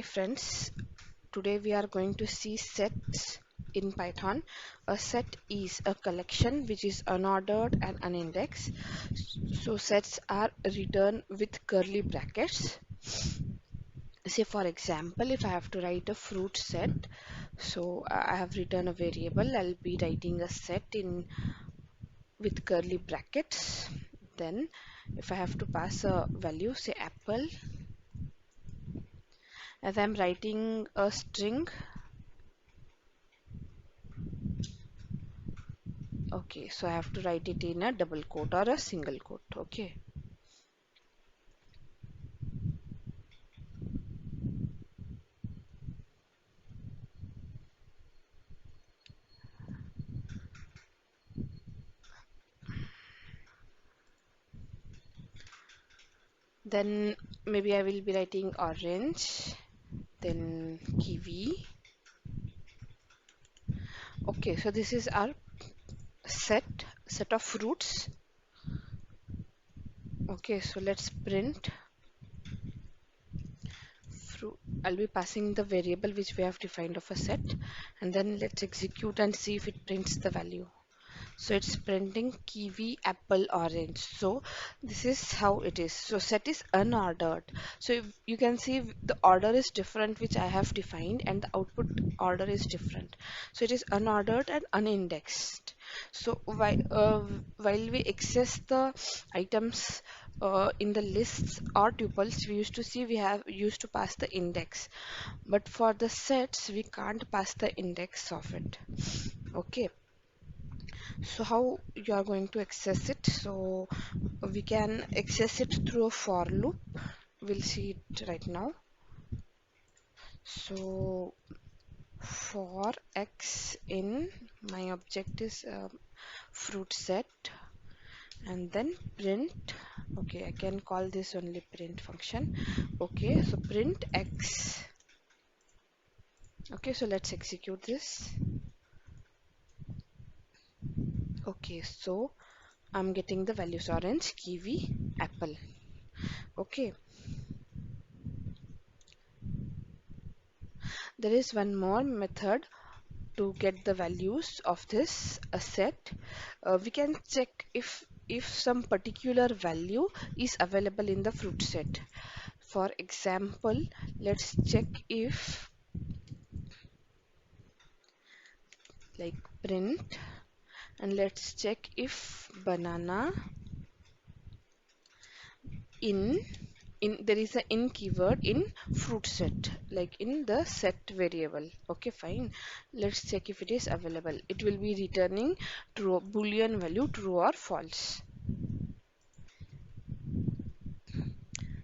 Hi friends, today we are going to see sets in Python. A set is a collection which is unordered and unindexed. So sets are written with curly brackets. Say for example, if I have to write a fruit set, so I have written a variable. I'll be writing a set in with curly brackets. Then if I have to pass a value, say apple, as I'm writing a string. Okay, so I have to write it in a double quote or a single quote. Okay. Then maybe I will be writing orange, then kiwi. Okay, so this is our set of fruits. Okay, so let's print fruit. I'll be passing the variable which we have defined of a set, and then let's execute and see if it prints the value. So it's printing kiwi, apple, orange. So this is how it is. So set is unordered. So if you can see the order is different which I have defined and the output order is different. So it is unordered and unindexed. So while we access the items in the lists or tuples, we used to see we have used to pass the index. But for the sets, we can't pass the index of it. Okay. So how you are going to access it? So we can access it through a for loop. We'll see it right now. So for x in my object is fruit set, and then print. Okay, I can call this only print function. Okay, so print x. Okay, so let's execute this. Okay, so I'm getting the values orange, kiwi, apple. Okay, there is one more method to get the values of this set. We can check if some particular value is available in the fruit set. For example, let's check if like print, and let's check if banana in there is a in keyword in fruit set, like in the set variable. Okay, fine, let's check if it is available. It will be returning true boolean value, true or false.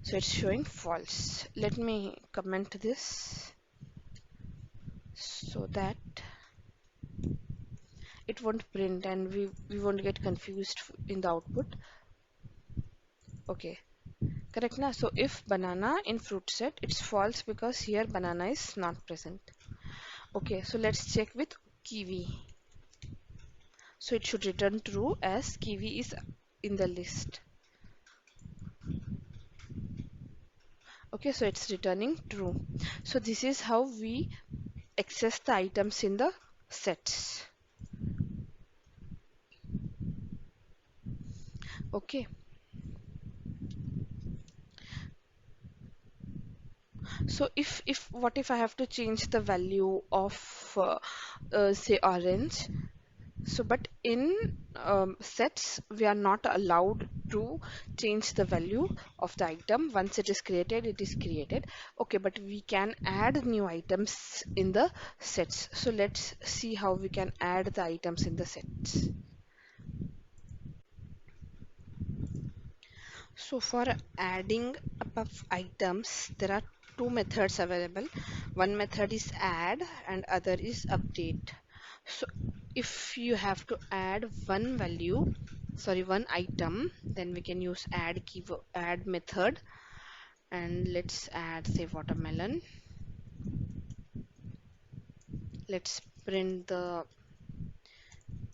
So it's showing false. Let me comment this so that it won't print and we won't get confused in the output. Okay, correct na? So if banana in fruit set, it's false because here banana is not present. Okay, so let's check with kiwi. So it should return true as kiwi is in the list. Okay, so it's returning true. So this is how we access the items in the sets. Okay. So if what if I have to change the value of say orange? So but in sets we are not allowed to change the value of the item. Once it is created, it is created. Okay, but we can add new items in the sets. So let's see how we can add the items in the sets. So for adding above items, there are two methods available. One method is add and other is update. So if you have to add one value, sorry, one item, then we can use add keyword, add method, and let's add say watermelon. Let's print the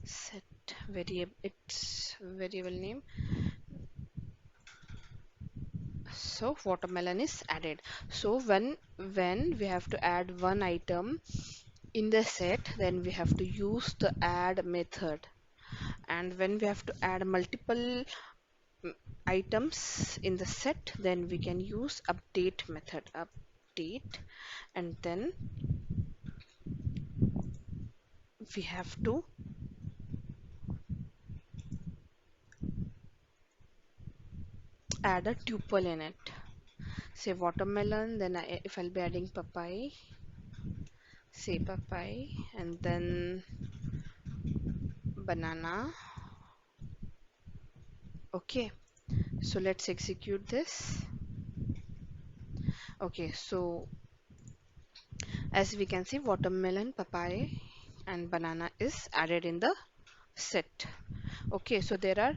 set variable, its variable name. So watermelon is added. So when we have to add one item in the set, then we have to use the add method. And when we have to add multiple mm, items in the set, then we can use update method. Update, and then we have to add a tuple in it. Say watermelon, then if I'll be adding papaya, say papaya, and then banana. Okay, so let's execute this. Okay, so as we can see, watermelon, papaya, and banana is added in the set. Okay, so there are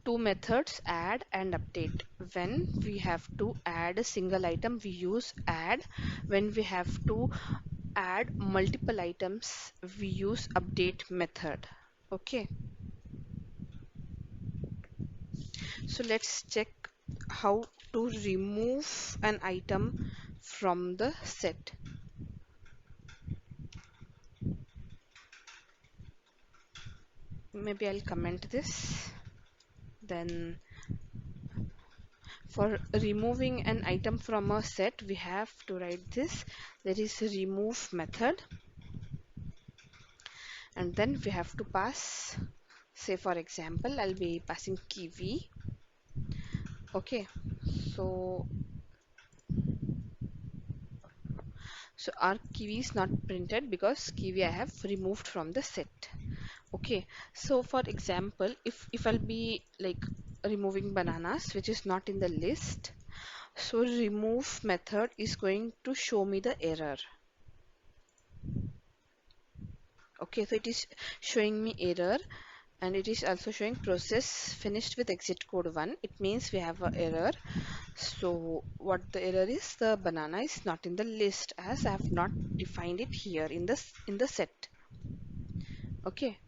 two methods, add and update. When we have to add a single item, we use add. When we have to add multiple items, we use update method. Okay, so let's check how to remove an item from the set. Maybe I'll comment this. Then for removing an item from a set, we have to write this. There is a remove method, and then we have to pass, say for example, I'll be passing kiwi. Okay, so our kiwi is not printed because kiwi I have removed from the set. Okay, so for example, if I'll be like removing bananas which is not in the list, so remove method is going to show me the error. Okay, so it is showing me error, and it is also showing process finished with exit code 1. It means we have an error. So what the error is, the banana is not in the list as I have not defined it here in the set. Okay,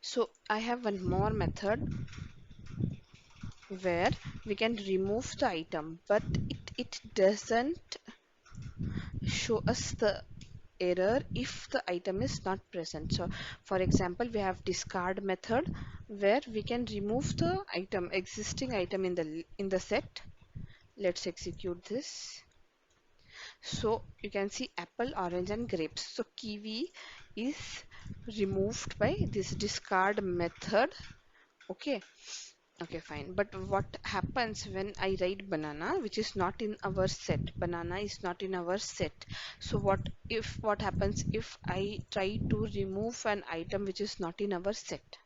so I have one more method where we can remove the item, but it doesn't show us the error if the item is not present. So for example, we have discard method where we can remove the item, existing item in the set. Let's execute this. So you can see apple, orange, and grapes. So kiwi is removed by this discard method. Okay, okay, fine. But what happens when I write banana, which is not in our set? Banana is not in our set. So what happens if I try to remove an item which is not in our set?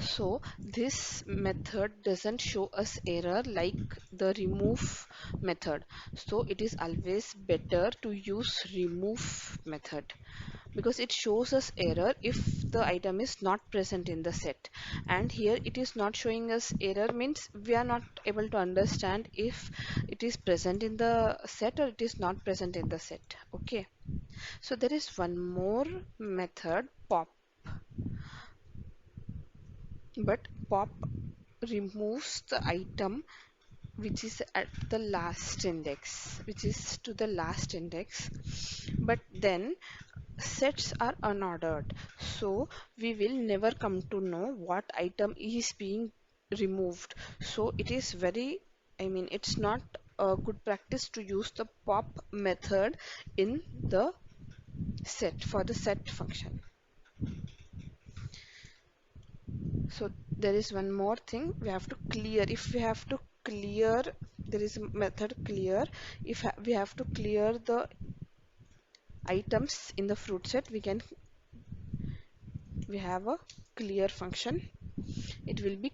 So this method doesn't show us error like the remove method. So it is always better to use remove method because it shows us error if the item is not present in the set. And here it is not showing us error means we are not able to understand if it is present in the set or it is not present in the set. Okay. So there is one more method, pop, but pop removes the item which is at the last index, which is to the last index, but then sets are unordered, so we will never come to know what item is being removed. So it is very, I mean, it's not a good practice to use the pop method in the set for the set function. So there is one more thing we have to clear. If we have to clear, there is a method clear. If we have to clear the items in the fruit set, we have a clear function. It will be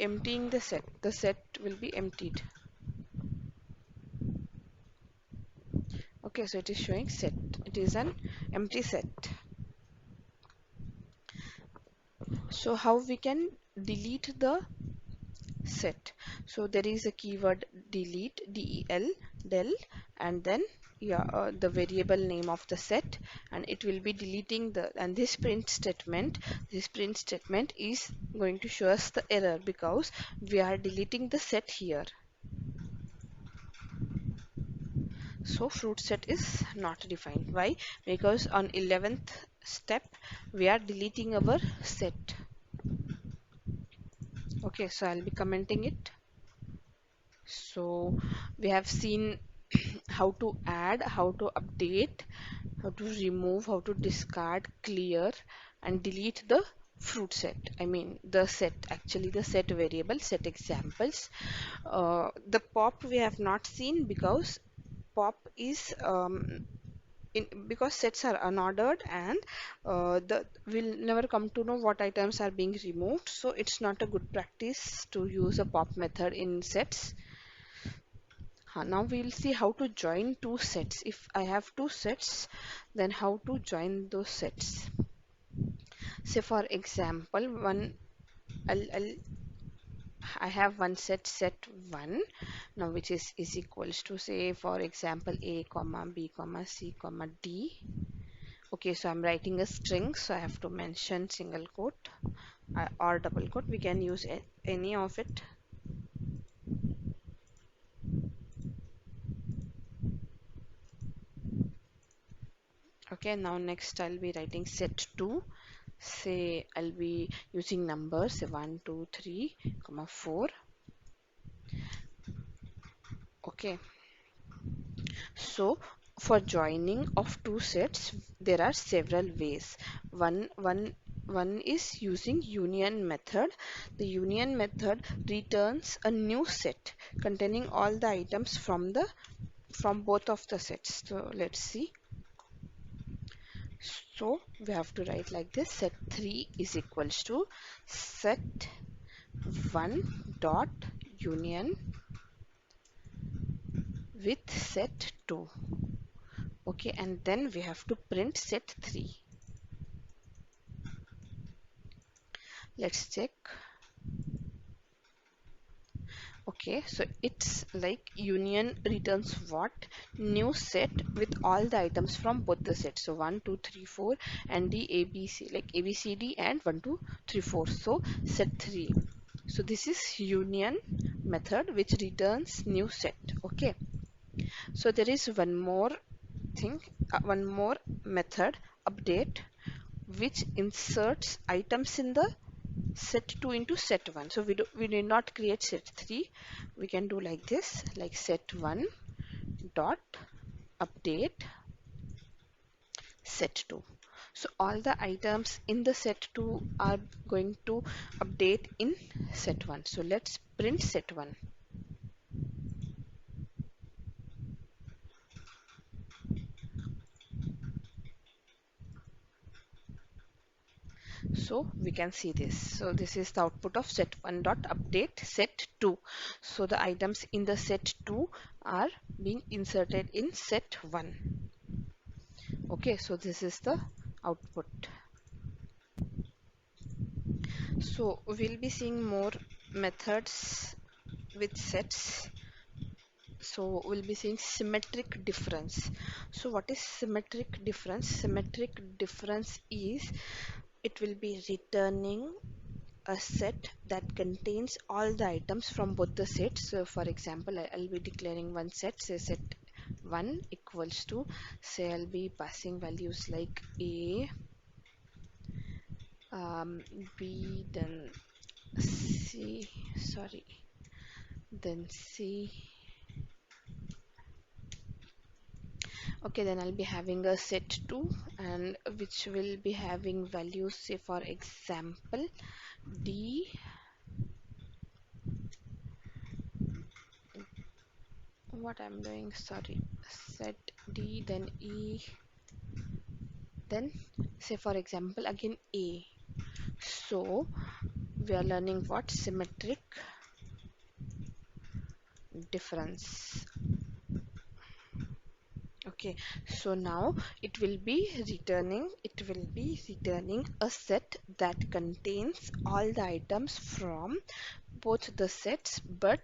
emptying the set. The set will be emptied. Okay, so it is showing set. It is an empty set. So how we can delete the set? So there is a keyword delete, del, and then yeah, the variable name of the set, and it will be deleting the, and this print statement is going to show us the error because we are deleting the set here. So fruit set is not defined. Why? Because on 11th step we are deleting our set. Okay, so I'll be commenting it. So we have seen how to add, how to update, how to remove, how to discard, clear, and delete the fruit set. I mean the set, actually the set variable, set examples. The pop we have not seen because pop is because sets are unordered, and the we'll never come to know what items are being removed, so it's not a good practice to use a pop method in sets. Now we'll see how to join two sets. If I have two sets, then how to join those sets. Say for example, I have one set, set 1, now which is equals to, say for example, a comma b comma c comma d. Okay, so I'm writing a string, so I have to mention single quote or double quote. We can use any of it. Okay, now next I'll be writing set 2. Say I'll be using numbers, say 1, 2, 3, comma 4. Okay, so for joining of two sets, there are several ways. One is using union method. The union method returns a new set containing all the items from both of the sets. So let's see. So we have to write like this: set 3 is equals to set 1 dot union with set 2. Okay, and then we have to print set 3. Let's check. Okay, so it's like union returns what? New set with all the items from both the sets. So 1, 2, 3, 4 and the ABC, like ABCD and 1, 2, 3, 4. So set 3. So this is union method which returns new set. Okay. So there is one more thing, one more method, update, which inserts items in the set 2 into set 1. So we did not create set 3. We can do like this, like set 1 dot update set 2. So all the items in the set 2 are going to update in set 1. So let's print set 1. So we can see this. So this is the output of set 1 dot update set 2. So the items in the set 2 are being inserted in set 1. Okay, so this is the output. So we'll be seeing more methods with sets. So we'll be seeing symmetric difference. So what is symmetric difference? Symmetric difference is it will be returning a set that contains all the items from both the sets. So for example, I'll be declaring one set, say set 1 equals to, say I'll be passing values like A, B, then C, sorry, then C. Okay, then I'll be having a set 2 and which will be having values, say for example D, what I'm doing, sorry, set D, then E, then say for example again A. So we are learning what? Symmetric difference. Okay, so now it will be returning a set that contains all the items from both the sets, but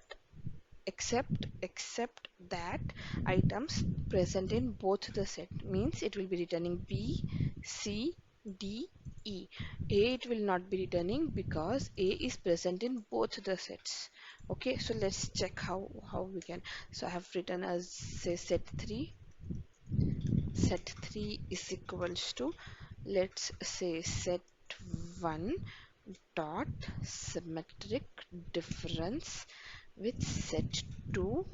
except that items present in both the set, means it will be returning B, C, D, E. A it will not be returning because A is present in both the sets. Okay, so let's check how we can. So I have written as, say, set 3 is equals to, let's say, set 1 dot symmetric difference with set 2,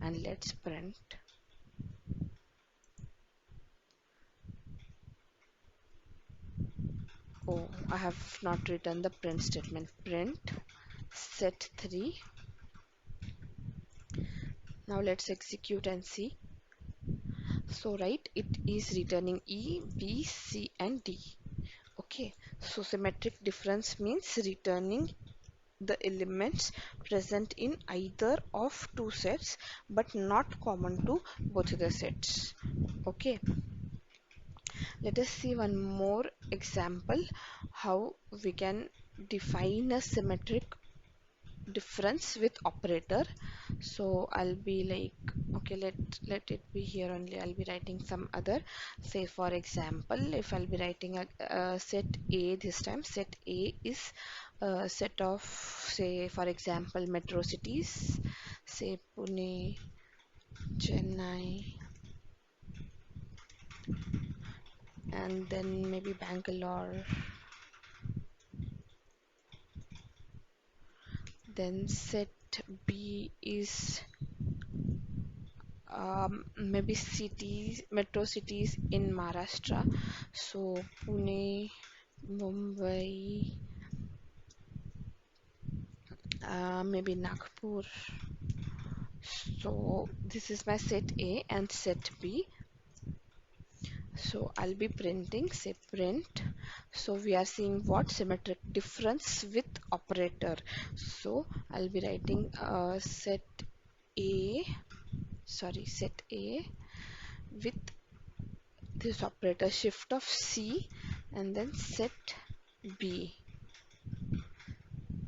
and let's print. Oh, I have not written the print statement. Print set 3. Now let's execute and see. So right, it is returning E, B, C and D. Okay, so symmetric difference means returning the elements present in either of two sets but not common to both the sets. Okay, let us see one more example how we can define a symmetric difference with operator. So I'll be like, okay, let it be here only. I'll be writing some other, say for example, if I'll be writing a set A this time. Set A is a set of, say for example, metro cities, say Pune, Chennai, and then maybe Bangalore. Then set B is maybe cities, metro cities in Maharashtra. So Pune, Mumbai, maybe Nagpur. So this is my set A and set B. So I'll be printing, say print. So we are seeing what? Symmetric difference with operator. So I'll be writing set A, set A with this operator shift of C and then set B.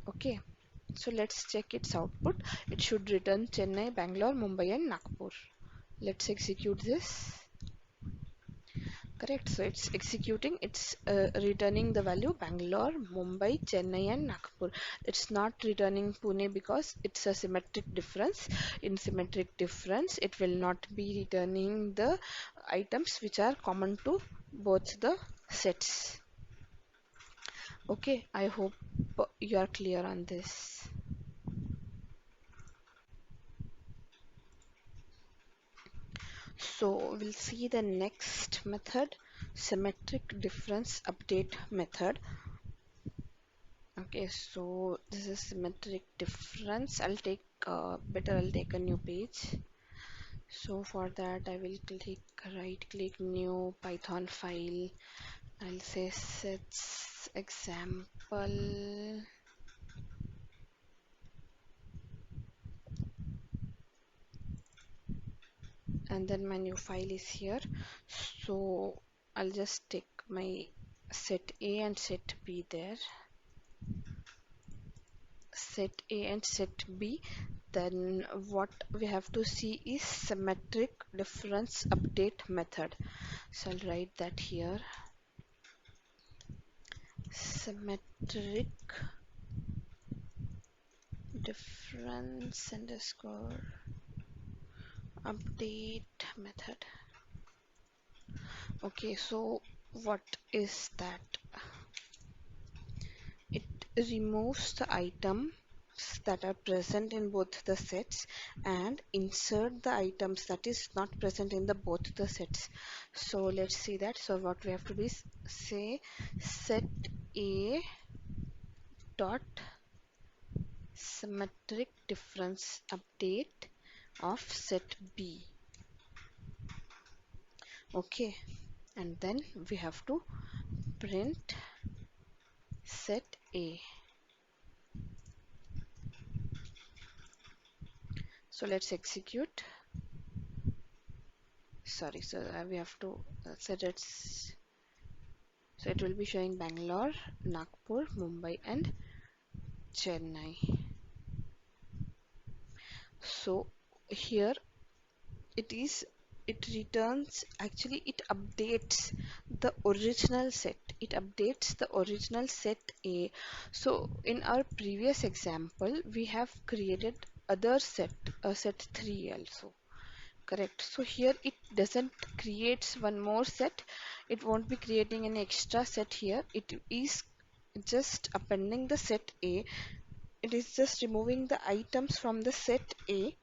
Okay, so let's check its output. It should return Chennai, Bangalore, Mumbai and Nagpur. Let's execute this. Correct, so it's executing, it's returning the value Bangalore, Mumbai, Chennai and Nagpur. It's not returning Pune because it's a symmetric difference. In symmetric difference, it will not be returning the items which are common to both the sets. Okay, I hope you are clear on this. So we'll see the next method, symmetric difference update method. Okay, so this is symmetric difference. I'll take I'll take a new page. So for that I will right click new Python file. I'll say sets example. And then my new file is here. So I'll just take my set A and set B there. Set A and set B. Then what we have to see is symmetric difference update method. So I'll write that here. Symmetric difference underscore update method. Okay, so what is that? It removes the items that are present in both the sets and insert the items that is not present in the both the sets. So let's see that. So what we have to do is say set A dot symmetric difference update of set B. Okay, and then we have to print set A. So let's execute. Sorry, so we have to set it. So it will be showing Bangalore, Nagpur, Mumbai and Chennai. So here it is, it returns, actually it updates the original set. It updates the original set A. So in our previous example, we have created other set, set 3 also. Correct. So here it doesn't creates one more set. It won't be creating an extra set here. It is just appending the set A. It is just removing the items from the set A.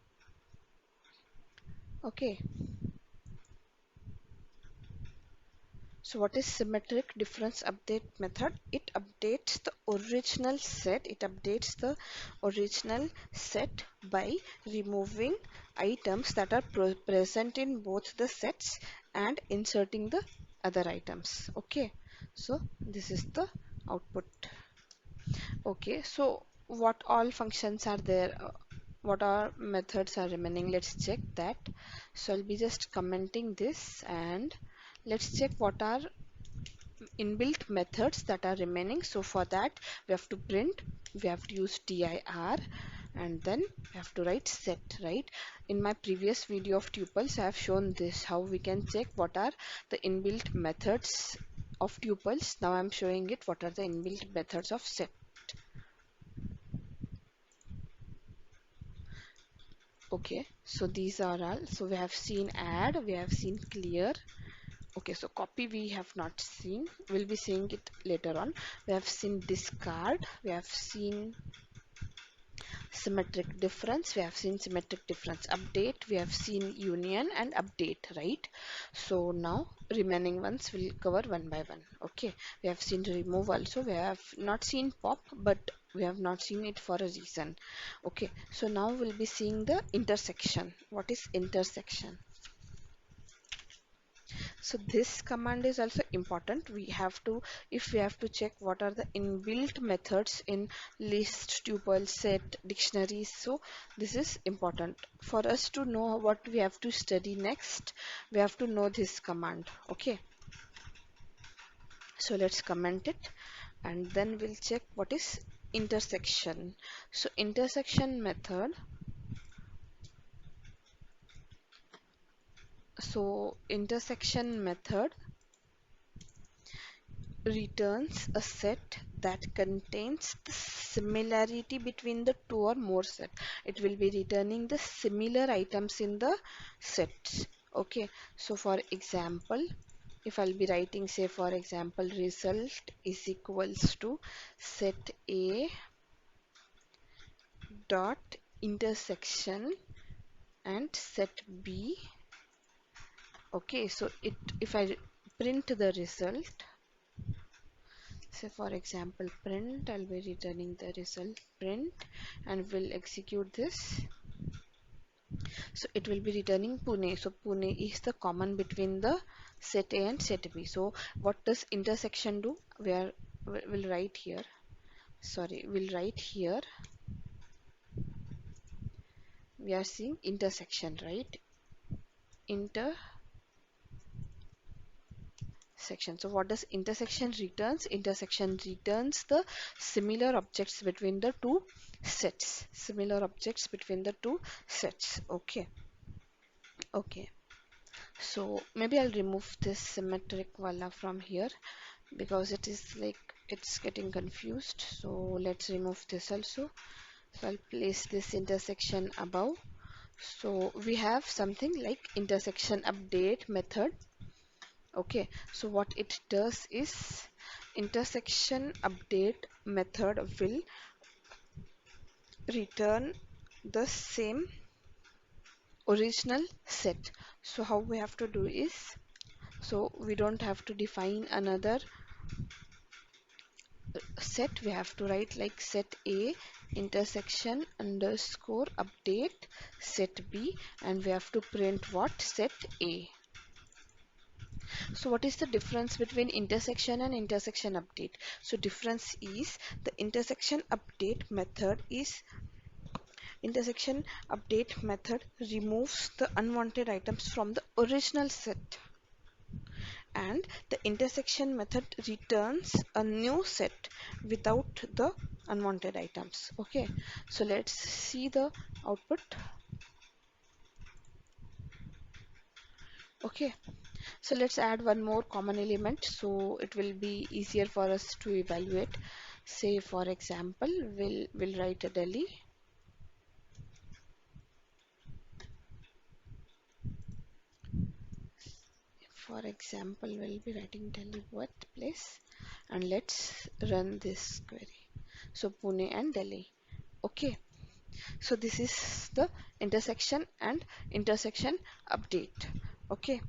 Okay. So what is symmetric difference update method? It updates the original set. It updates the original set by removing items that are present in both the sets and inserting the other items. Okay. So this is the output. Okay. So what all functions are there? What are methods are remaining? Let's check that. So I'll be just commenting this, and let's check what are inbuilt methods that are remaining. So for that we have to print, we have to use dir, and then we have to write set, right? In my previous video of tuples I have shown this, how we can check what are the inbuilt methods of tuples. Now I'm showing it what are the inbuilt methods of set. Okay, so these are all. So we have seen add, we have seen clear. Okay, so copy we have not seen. We'll be seeing it later on. We have seen discard. We have seen symmetric difference. We have seen symmetric difference update. We have seen union and update, right? So now remaining ones will cover one by one. Okay, we have seen remove also. We have not seen pop, but we have not seen it for a reason. Okay, so now we'll be seeing the intersection. What is intersection? So this command is also important. We have to, if we have to check what are the inbuilt methods in list, tuple, set, dictionaries. So this is important. For us to know what we have to study next, we have to know this command. Okay. So let's comment it, and then we'll check what is intersection. So intersection method. So intersection method returns a set that contains the similarity between the two or more set. It will be returning the similar items in the sets. Okay, so for example, if I'll be writing, say for example, result is equals to set A dot intersection and set B. Okay, so it, if I print the result, say for example print, I'll be returning the result print, and we'll execute this. So it will be returning Pune. So Pune is the common between the set A and set B. So what does intersection do? We'll write here. Sorry, we'll write here. We are seeing intersection, right? Intersection. So what does intersection returns? Intersection returns the similar objects between the two sets. Similar objects between the two sets. Okay. Okay. So maybe I'll remove this symmetric wala from here because it is like it's getting confused. So let's remove this also. So I'll place this intersection above. So we have something like intersection update method. Okay, so what it does is intersection update method will return the same original set. So how we have to do is, so we don't have to define another set. We have to write like set A intersection underscore update set B, and we have to print what? Set A. So what is the difference between intersection and intersection update? So difference is the intersection update method is, intersection update method removes the unwanted items from the original set, and the intersection method returns a new set without the unwanted items. Okay, so let's see the output. Okay, so let's add one more common element so it will be easier for us to evaluate. Say for example, we'll write a Delhi. For example, we'll be writing Delhi birthplace, and let's run this query. So Pune and Delhi. Okay, so this is the intersection and intersection update. Okay,